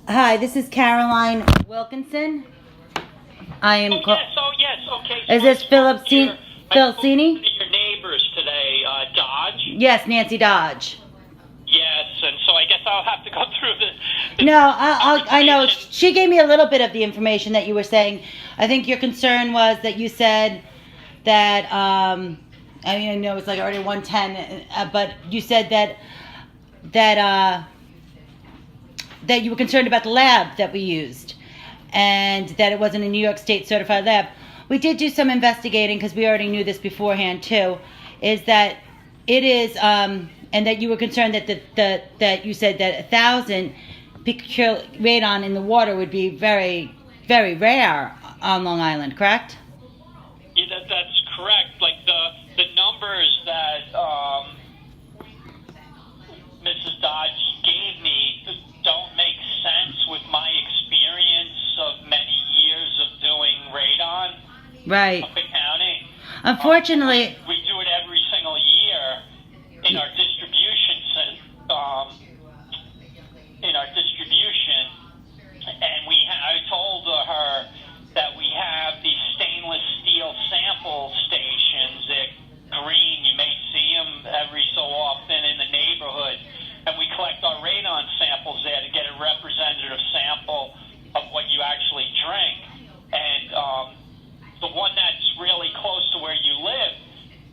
Hi, this is Caroline Wilkinson. I am. Yes, okay. So Is this Philip Cini? Your neighbors today, Dodge? Yes, Nancy Dodge. Yes, and so I guess I'll have to go through the No, I know. She gave me a little bit of the information that you were saying. I think your concern was that you said that, I mean, I know it's like already 110, but you said that you were concerned about the lab that we used and that it wasn't a New York State certified lab. We did do some investigating because we already knew this beforehand too, is that it is, and that you were concerned that you said that 1,000 picocure radon in the water would be very, very rare on Long Island, correct? Yeah, that's correct. Like the numbers that Mrs. Dodge gave me don't make sense with my experience of many years of doing radon. Right. Up in county. Unfortunately, we do it every single year in our distribution, and I told her that we have these stainless steel sample stations at Green. You may see them every so often in the neighborhood, and we collect our radon samples there to get a representative sample of what you actually drink. And the one that's really close to where you live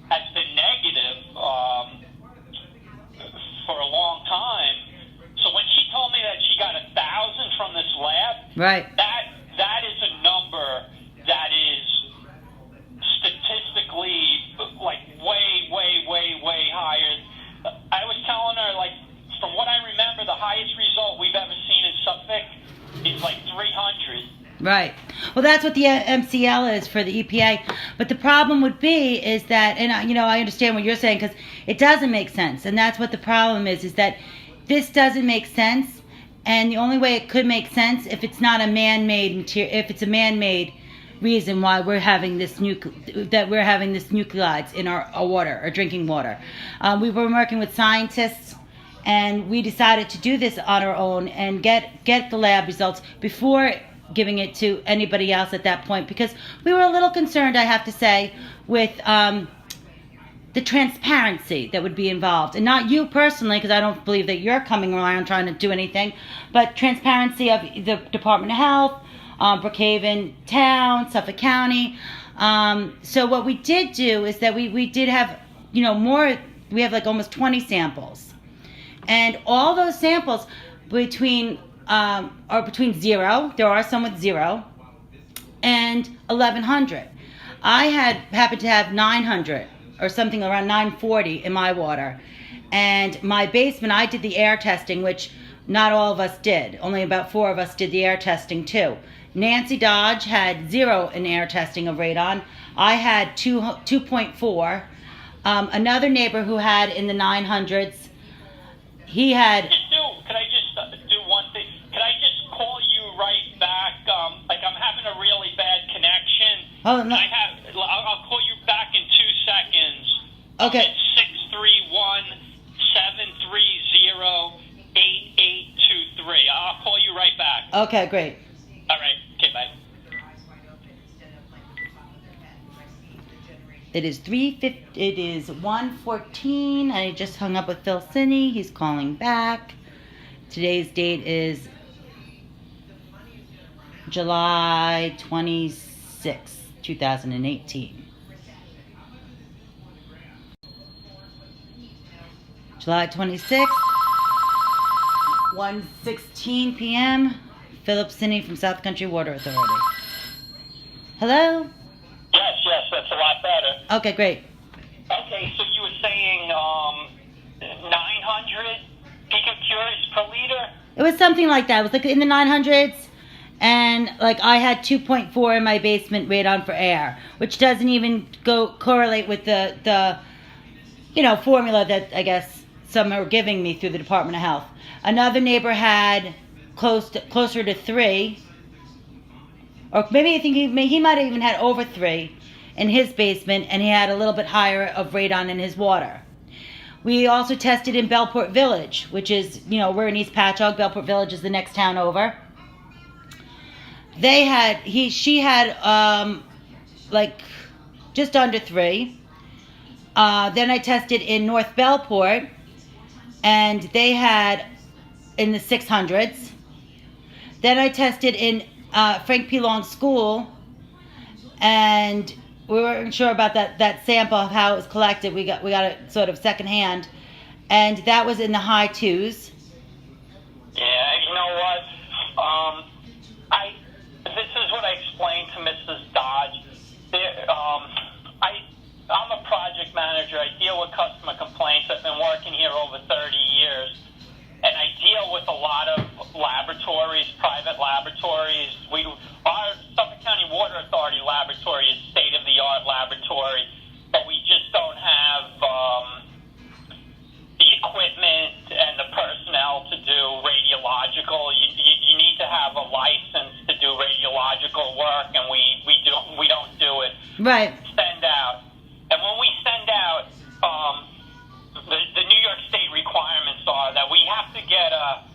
has been negative for a long time. So when she told me that she got 1,000 from this lab, right, that is a number that is statistically like way higher. I was telling her, like, from what I remember, the highest result we've ever seen in Suffolk is like 300. Right. Well, that's what the MCL is for the EPA. But the problem would be is that, and I understand what you're saying because it doesn't make sense. And that's what the problem is that this doesn't make sense. And the only way it could make sense if it's not a man-made material, if it's a man-made reason why we're having this nuclides in our water, our drinking water. We were working with scientists, and we decided to do this on our own and get the lab results before giving it to anybody else at that point, because we were a little concerned, I have to say, with the transparency that would be involved. And not you personally, because I don't believe that you're coming around trying to do anything, but transparency of the Department of Health, Brookhaven Town, Suffolk County. So what we did do is that we did have, more, we have like almost 20 samples. And all those samples between 0, there are some with 0, and 1,100. I happened to have 900 or something around 940 in my water. And my basement, I did the air testing, which not all of us did. Only about 4 of us did the air testing too. Nancy Dodge had 0 in air testing of radon. I had 2.4. Another neighbor who had in the 900s, he had... Could I just do one thing? Could I just call you right back? I'm having a really bad connection. Oh, no. I'll call you back in 2 seconds. Okay. It's 631-730-8823. I'll call you right back. Okay, great. All right. Okay, bye. It is 3:50. It is 1:14. I just hung up with Phil Cini. He's calling back. Today's date is July 26, 2018. July 26th, 1:16 p.m. Philip Cini from South Country Water Authority. Hello? Yes, that's a lot better. Okay, great. Okay, so you were saying 900 picocures per liter? It was something like that. It was like in the 900s. And like I had 2.4 in my basement radon for air, which doesn't even correlate with the formula that I guess some are giving me through the Department of Health. Another neighbor had closer to 3, or maybe I think he might have even had over 3 in his basement, and he had a little bit higher of radon in his water. We also tested in Bellport Village, which is, we're in East Patchogue. Bellport Village is the next town over. She had like just under 3. Then I tested in North Bellport, and they had in the 600s. Then I tested in Frank P. Long School, and we weren't sure about that sample of how it was collected. We got it sort of secondhand, and that was in the high 2s. Yeah, you know what? This is what I explained to Mrs. Dodge. I'm a project manager. I deal with customer complaints. I've been working here over 30 years, and I deal with a lot of laboratories, private laboratories. Our Suffolk County Water Authority laboratory is state-of-the-art laboratory, but we just don't have the equipment and the personnel to do radiological. You need to have a license to do radiological work, and we don't do it. Right. Send out. And when we send out, the New York State requirements are that we have to get a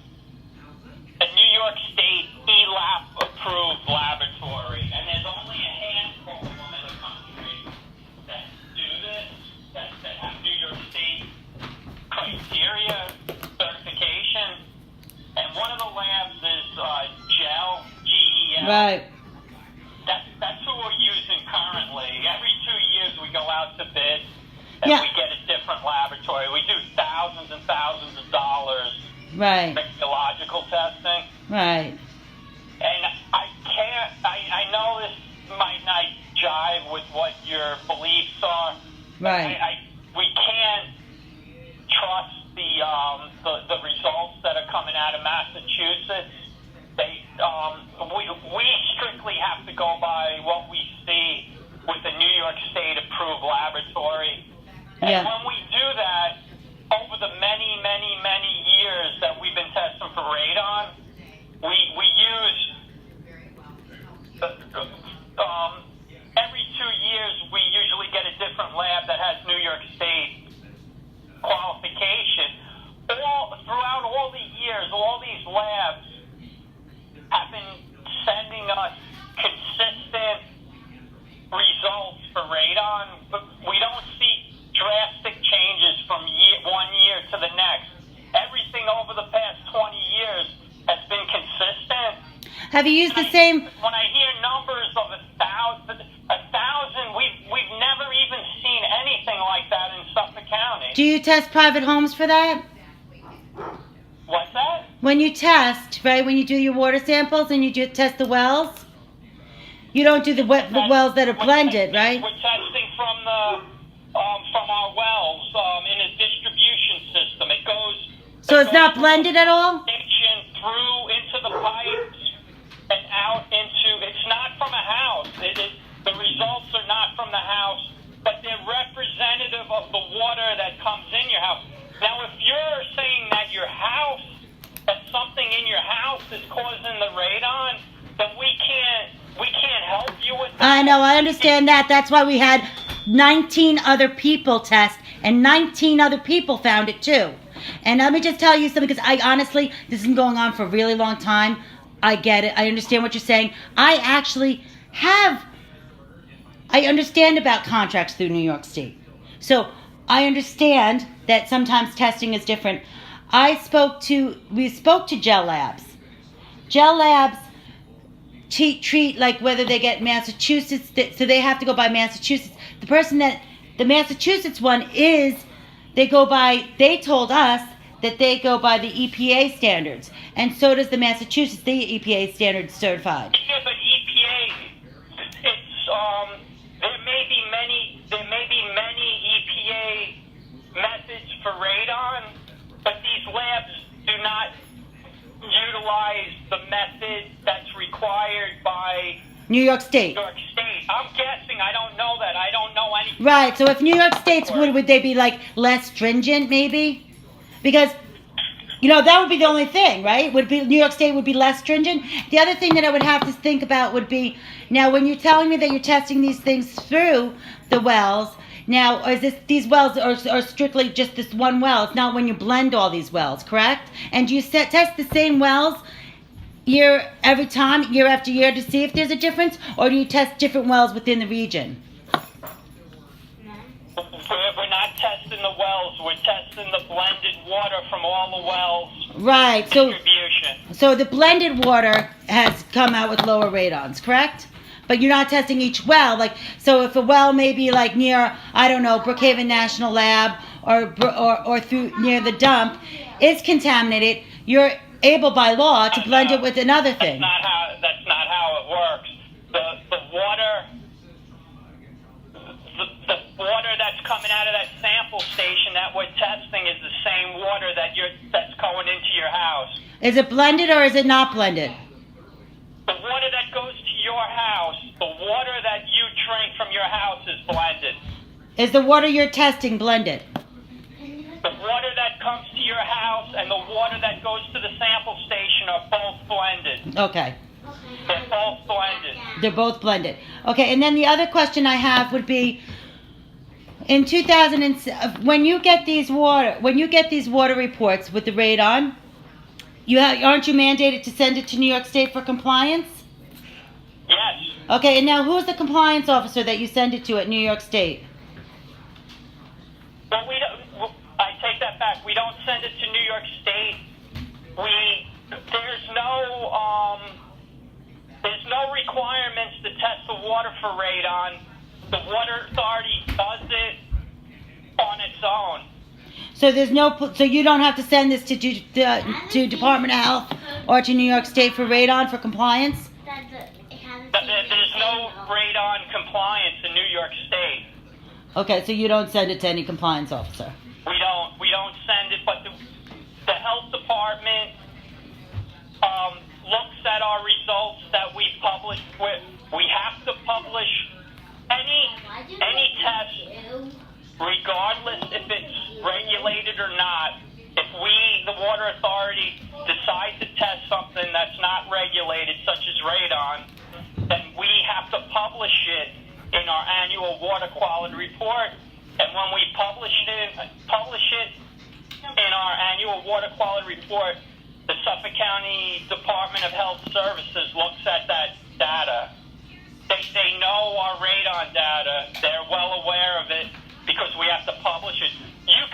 New York State ELAP approved laboratory, and there's only a handful of them in the country that do this, that have New York State criteria certification. And one of the labs is GEL, GEL. Right. That's who we're using currently. Every 2 years we go out to bid, and Yeah. we get a different laboratory. We do thousands and thousands of dollars Right. radiological testing. Right. And I know this might not jive with what your beliefs are. Right. We can't trust the results that are coming out of Massachusetts. We strictly have to go by what we see with the New York State approved laboratory. And Yeah. when we do that, over the many, many, many years that we've been testing for radon, we use every 2 years we usually get a different lab that has New York State qualification. Throughout all the years, all these labs have been sending us consistent results for radon, but we don't see drastic changes from one year to the next. Everything over the past 20 years has been consistent. Have you used the same? When I hear numbers of 1,000, we've never even seen anything like that in Suffolk County. Do you test private homes for that? What's that? When you test, right? When you do your water samples and you test the wells, you don't do the wells that are blended, right? We're testing from our wells in a distribution system. It goes. So it's not blended at all? Through into the pipes and out into. It's not from a house. The results are not from the house, but they're representative of the water that comes in your house. Now, if you're saying that that something in your house is causing the radon, then we can't help you with that. I know, I understand that. That's why we had 19 other people test, and 19 other people found it too. And let me just tell you something, because I honestly, this has been going on for a really long time. I get it. I understand what you're saying. I understand about contracts through New York State. So I understand that sometimes testing is different. We spoke to Gel Labs. Gel Labs treat like whether they get Massachusetts, so they have to go by Massachusetts. The Massachusetts one is, they told us that they go by the EPA standards, and so does the Massachusetts, the EPA standards certified. Yeah, but EPA, there may be many EPA methods for radon, but these labs do not utilize the method that's required by New York State. New York State. I'm guessing. I don't know that. I don't know anything. Right. So if New York State's would they be like less stringent, maybe? Because that would be the only thing, right? New York State would be less stringent. The other thing that I would have to think about would be, now when you're telling me that you're testing these things through the wells, Now, these wells are strictly just this one well? It's not when you blend all these wells, correct? And do you test the same wells year after year, to see if there's a difference, or do you test different wells within the region? We're not testing the wells. We're testing the blended water from all the wells. Right. Distribution. So the blended water has come out with lower radons, correct? But you're not testing each well. So if a well may be near, I don't know, Brookhaven National Lab or through near the dump is contaminated, you're able by law to blend it with another thing. That's not how it works. The water that's coming out of that sample station that we're testing is the same water that's going into your house. Is it blended or is it not blended? The water that goes to your house, the water that you drink from your house is blended. Is the water you're testing blended? The water that comes to your house and the water that goes to the sample station are both blended. Okay. They're both blended. They're both blended. Okay, and then the other question I have would be, in 2000, when you get these water reports with the radon, aren't you mandated to send it to New York State for compliance? Yes. Okay, and now who's the compliance officer that you send it to at New York State? Well, I take that back. We don't send it to New York State. There's no requirements to test the water for radon. The Water Authority does it on its own. So you don't have to send this to Department of Health or to New York State for radon for compliance? There's no radon compliance in New York State. Okay, so you don't send it to any compliance officer? We don't send it, but the health department looks at our results that we publish. We have to publish any test, regardless if it's regulated or not. If the Water Authority, decide to test something that's not regulated, such as radon, then we have to publish it in our annual water quality report. And when we publish it in our annual water quality report, the Suffolk County Department of Health Services looks at that data. They know our radon data. They're well aware of it because we have to publish it. You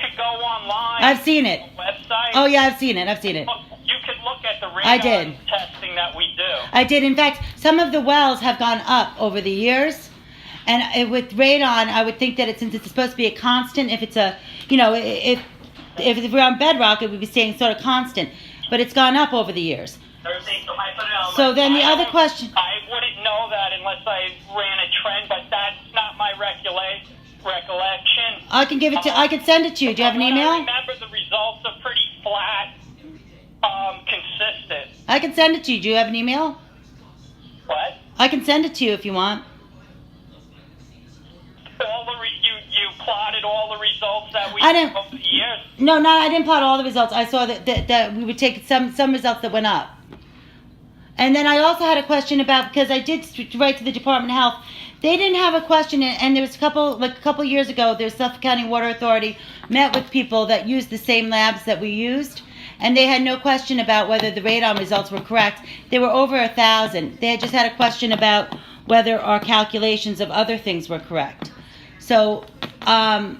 could go online. I've seen it. Website. Oh yeah, I've seen it. You could look at the radon testing that we do. I did. In fact, some of the wells have gone up over the years. And with radon, I would think that since it's supposed to be a constant, if it's if we're on bedrock, it would be staying sort of constant. But it's gone up over the years. So then the other question. I wouldn't know that unless I ran a trend, but that's not my recollection. I can send it to you. Do you have an email? I remember the results are pretty flat, consistent. I can send it to you. Do you have an email? What? I can send it to you if you want. You plotted all the results that we didn't, over the years? No, I didn't plot all the results. I saw that we would take some results that went up. And then I also had a question about, because I did write to the Department of Health, they didn't have a question, and there was a couple years ago, the Suffolk County Water Authority met with people that used the same labs that we used, and they had no question about whether the radon results were correct. They were over 1,000. They had just had a question about whether our calculations of other things were correct. So I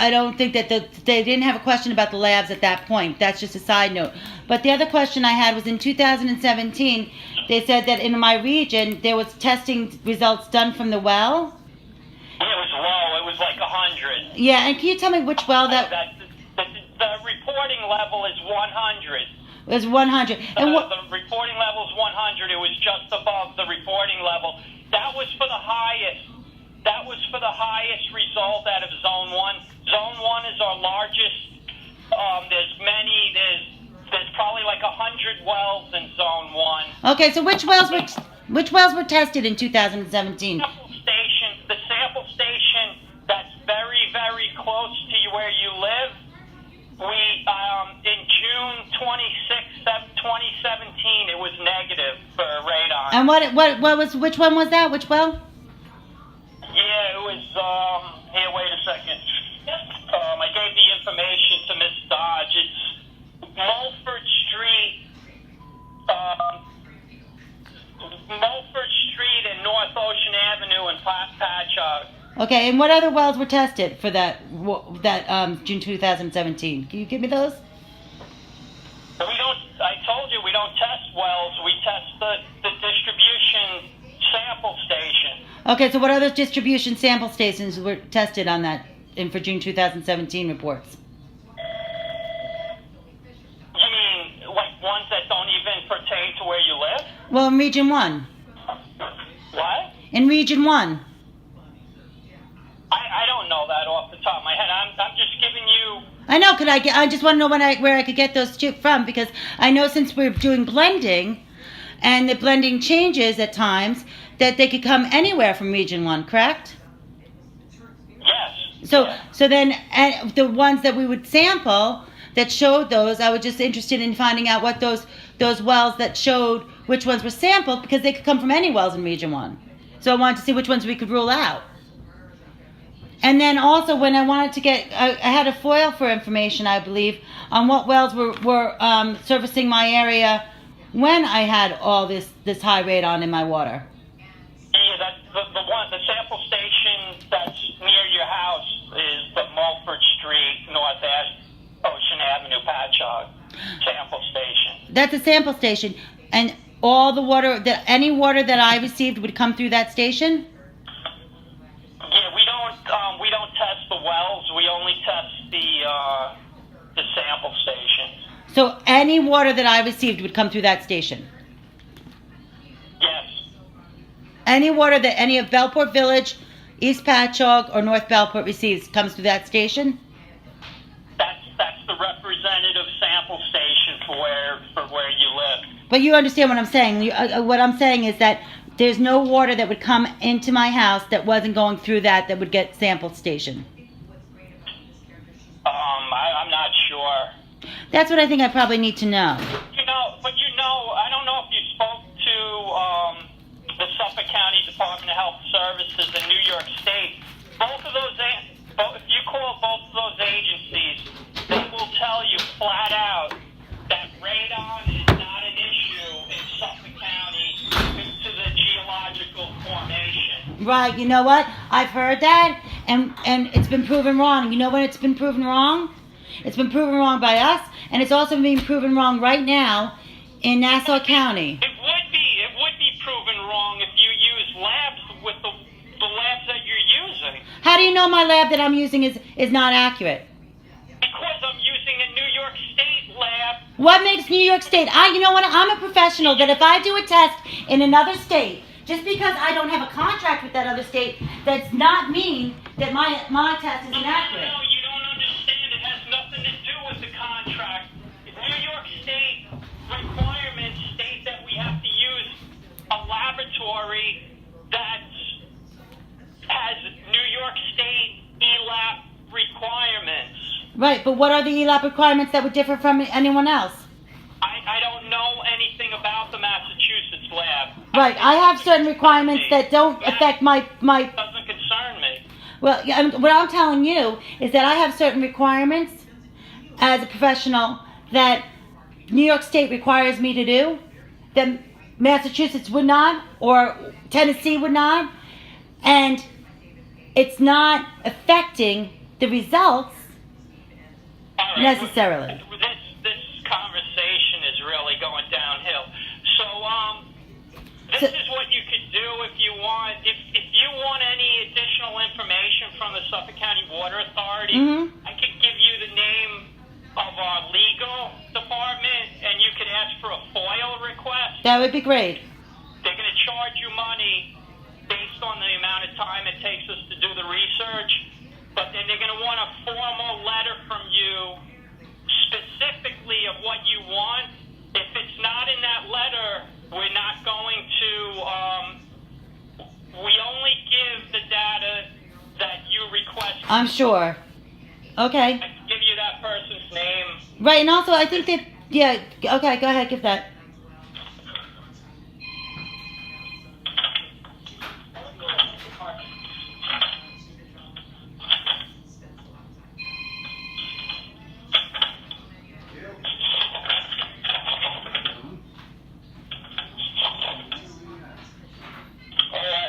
don't think that they didn't have a question about the labs at that point. That's just a side note. But the other question I had was in 2017, they said that in my region there was testing results done from the well. It was low. It was like 100. Yeah, and can you tell me which well that? The reporting level is 100. It was 100. And the reporting level is 100. It was just above the reporting level. That was for the highest. That was for the highest result out of Zone 1. Zone 1 is our largest. There's probably like 100 wells in Zone 1. Okay, so which wells were tested in 2017? The sample station that's very, very close to where you live. In June 26, 2017, it was negative for radon. And which one was that? Which well? Yeah, Okay, and what other wells were tested for that June 2017? Can you give me those? But we don't. I told you we don't test wells. We test the distribution sample station. Okay, so what other distribution sample stations were tested on that for June 2017 reports? You mean like ones that don't even pertain to where you live? Well, in Region 1. What? In Region 1. I don't know that off the top of my head. I'm just giving you. I know, I just want to know where I could get those from, because I know since we're doing blending, and the blending changes at times, that they could come anywhere from Region 1, correct? Yes. So then the ones that we would sample that showed those, I was just interested in finding out what those wells that showed which ones were sampled, because they could come from any wells in Region 1. So I wanted to see which ones we could rule out. And then also when I wanted to get, I had a FOIL for information, I believe, on what wells were servicing my area when I had all this high radon in my water. Yeah, that's the sample station that's near your house is the Mulford Street, Northwest Ocean Avenue, Patchogue sample station. That's a sample station, and all the water, any water that I received would come through that station? Yeah, we don't test the wells. We only test the sample station. So any water that I received would come through that station? Yes. Any water that any of Bellport Village, East Patchogue, or North Bellport receives comes through that station? That's the representative sample station for where you live. But you understand what I'm saying. What I'm saying is that there's no water that would come into my house that wasn't going through that would get sample station. I'm not sure. That's what I think I probably need to know. I don't know if you spoke to the Suffolk County Department of Health Services in New York State. If you call both of those agencies, they will tell you flat out that radon is not an issue in Suffolk County due to the geological formation. Right, you know what? I've heard that, and it's been proven wrong. You know when it's been proven wrong? It's been proven wrong by us, and it's also being proven wrong right now in Nassau County. It would be proven wrong if you use labs with the labs that you're using. How do you know my lab that I'm using is not accurate? Because I'm using a New York State lab. What makes New York State? You know what? I'm a professional that if I do a test in another state, just because I don't have a contract with that other state, does not mean that my test is inaccurate. No, you don't understand. It has nothing to do with the contract. New York State requirements state that we have to use a laboratory that has New York State ELAP requirements. Right, but what are the ELAP requirements that would differ from anyone else? I don't know anything about the Massachusetts lab. Right, I have certain requirements that don't affect my... It doesn't concern me. Well, what I'm telling you is that I have certain requirements as a professional that New York State requires me to do, that Massachusetts would not, or Tennessee would not, and it's not affecting the results Right, necessarily. This conversation is really going downhill. So, this is what you could do if you want. If you want any additional information from the Suffolk County Water Authority, I could give you the name of our legal department, and you could ask for a FOIL request. That would be great. They're going to charge you money based on the amount of time it takes us to do the research, but then they're going to want a formal letter from you specifically of what you want. If it's not in that letter, we're not going to, we only give the data that you request. I'm sure. Okay. I can give you that person's name. Right, and also I think that, yeah, okay, go ahead, give that.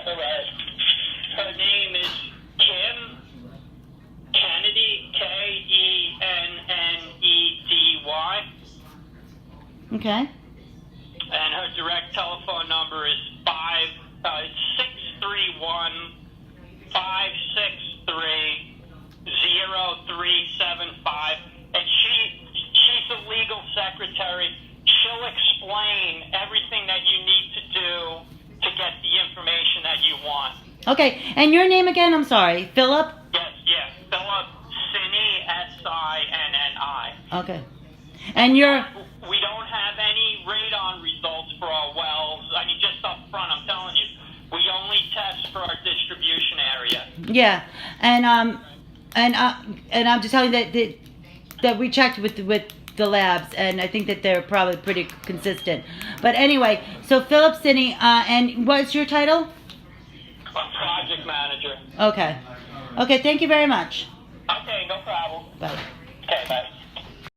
All right. Her name is Okay. And her direct telephone number is 631-563-0375. And she's the legal secretary. She'll explain everything that you need to do to get the information that you want. Okay. And your name again? I'm sorry. Philip? Yes. Philip Sinni, Sinni. Okay. And you're... We don't have any radon results for our wells. I mean, just up front, I'm telling you, we only test for our distribution area. Yeah. And I'm just telling you that we checked with the labs, and I think that they're probably pretty consistent. But anyway, so Philip Sinni, and what's your title? I'm project manager. Okay. Okay, thank you very much. Okay, no problem. Bye. Okay, bye.